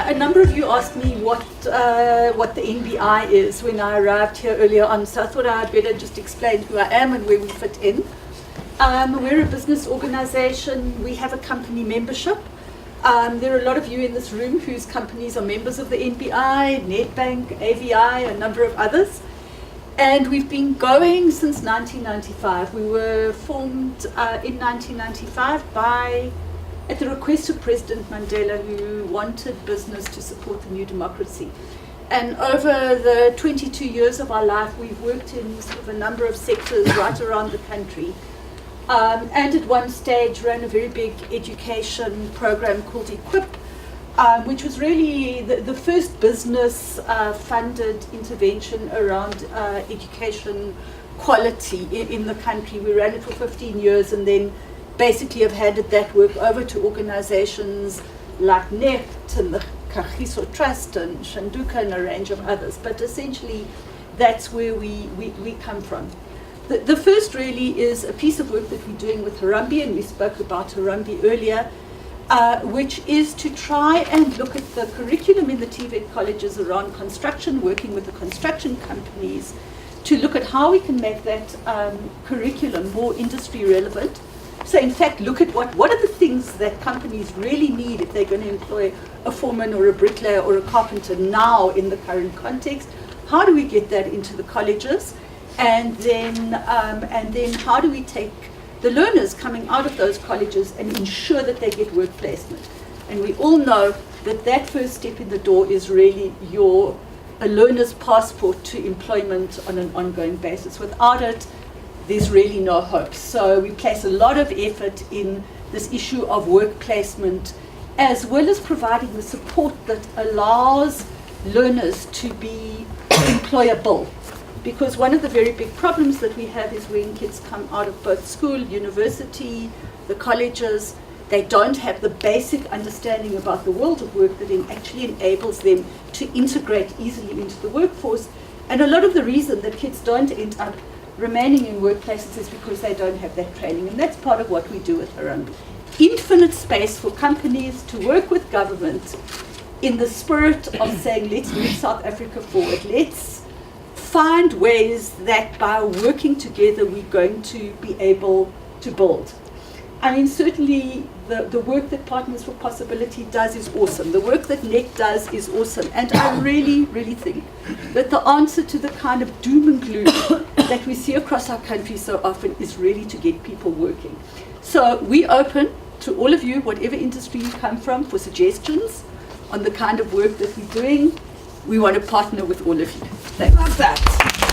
A number of you asked me what the NBI is when I arrived here earlier on, so I thought I'd better just explain who I am and where we fit in. We're a business organization. We have a company membership. There are a lot of you in this room whose companies are members of the NBI, Nedbank, AVI, a number of others. And we've been going since 1995. We were formed in 1995 at the request of President Mandela, who wanted business to support the new democracy. And over the 22 years of our life, we've worked in sort of a number of sectors right around the country. And at one stage ran a very big education program called Equip, which was really the first business funded intervention around education quality in the country. We ran it for 15 years and then basically have handed that work over to organizations like NEFT and the Kagiso Trust and Shanduka and a range of others. But essentially, that's where we come from. The first really is a piece of work that we're doing with Harambee, and we spoke about Harambee earlier, which is to try and look at the curriculum in the TVET colleges around construction, working with the construction companies, to look at how we can make that curriculum more industry relevant. So in fact, look at what are the things that companies really need if they're going to employ a foreman or a bricklayer or a carpenter now in the current context. How do we get that into the colleges? And then how do we take the learners coming out of those colleges and ensure that they get work placement? And we all know that that first step in the door is really a learner's passport to employment on an ongoing basis. Without it, there's really no hope. So we place a lot of effort in this issue of work placement, as well as providing the support that allows learners to be employable. Because one of the very big problems that we have is when kids come out of both school, university, the colleges, they don't have the basic understanding about the world of work that actually enables them to integrate easily into the workforce. And a lot of the reason that kids don't end up remaining in workplaces is because they don't have that training. And that's part of what we do with Harambee. Infinite space for companies to work with government in the spirit of saying, let's move South Africa forward. Let's find ways that by working together we're going to be able to build. I mean, certainly the work that Partners for Possibility does is awesome. The work that NEC does is awesome. And I really, really think that the answer to the kind of doom and gloom that we see across our country so often is really to get people working. So we open to all of you, whatever industry you come from, for suggestions on the kind of work that we're doing. We want to partner with all of you. Thanks. Love that.